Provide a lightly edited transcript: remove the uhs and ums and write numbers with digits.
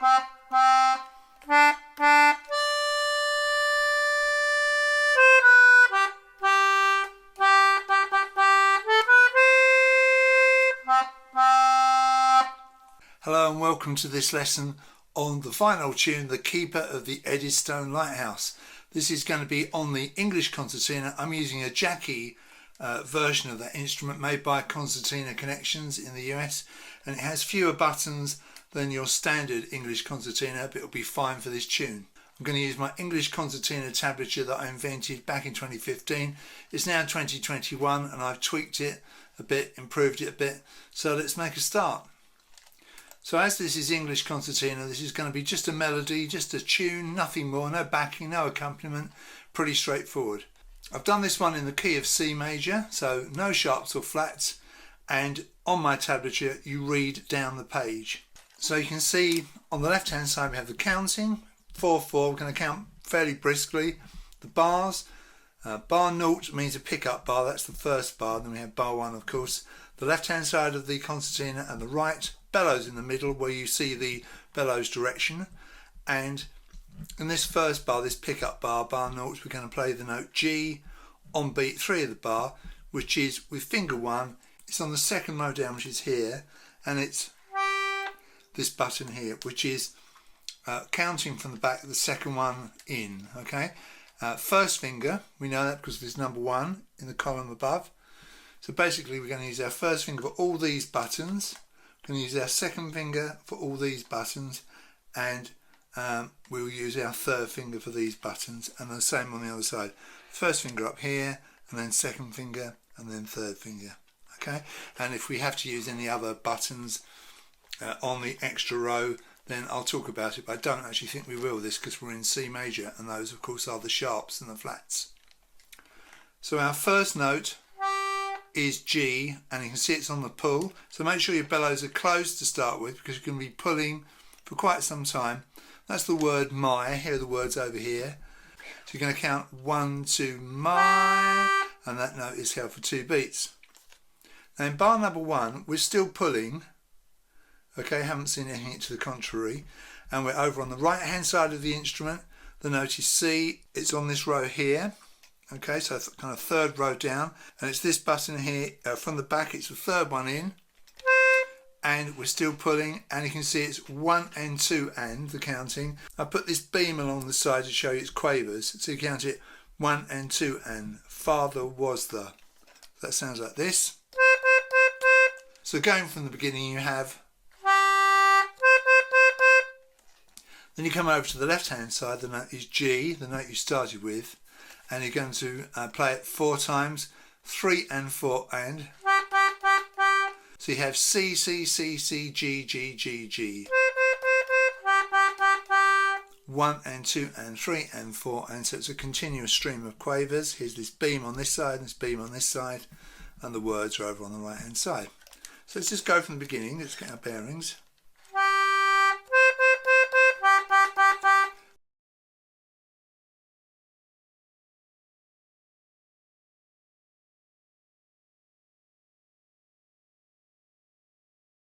Hello and welcome to this lesson on the final tune, The Keeper of the Eddystone Lighthouse. This is going to be on the English concertina. I'm using a Jackie version of that instrument made by Concertina Connections in the US, and it has fewer buttons than your standard English concertina, but it'll be fine for this tune. I'm going to use my English concertina tablature that I invented back in 2015. It's now 2021 and I've tweaked it a bit, improved it a bit. So let's make a start. So as this is English concertina, this is going to be just a melody, just a tune, nothing more, no backing, no accompaniment, pretty straightforward. I've done this one in the key of C major, so no sharps or flats, and on my tablature you read down the page. So you can see on the left hand side we have the counting, 4/4, we're going to count fairly briskly. The bars, bar 0 means a pick-up bar, that's the first bar, then we have bar 1 of course. The left hand side of the concertina and the right, bellows in the middle where you see the bellows direction, and in this first bar, this pick-up bar, bar 0, we're going to play the note G on beat 3 of the bar, which is with finger 1, it's on the second row down, which is here, and it's this button here, which is counting from the back, the second one in, okay? First finger, we know that because there's number 1 in the column above. So basically we're going to use our first finger for all these buttons, we're going to use our second finger for all these buttons, and we'll use our third finger for these buttons, and the same on the other side. First finger up here, and then second finger, and then third finger, okay? And if we have to use any other buttons on the extra row, then I'll talk about it, but I don't actually think we will this because we're in C major, and those of course are the sharps and the flats. So our first note is G, and you can see it's on the pull, so make sure your bellows are closed to start with because you're going to be pulling for quite some time. That's the word my, here are the words over here. So you're going to count 1, 2, my, and that note is held for 2 beats. Now in bar number 1 we're still pulling, okay, haven't seen anything to the contrary, and we're over on the right hand side of the instrument. The note is C, it's on this row here. Okay, so kind of third row down, and it's this button here from the back, it's the third one in, and we're still pulling, and you can see it's 1 and 2 and the counting. I put this beam along the side to show you its quavers, so you count it 1 and 2 and father was the. That sounds like this. So going from the beginning you have, then you come over to the left hand side, the note is G, the note you started with, and you're going to play it 4 times, 3 and 4 and. So you have C, C, C, C, G, G, G, G. 1 and 2 and 3 and 4 and, so it's a continuous stream of quavers. Here's this beam on this side and this beam on this side, and the words are over on the right hand side. So let's just go from the beginning, let's get our bearings.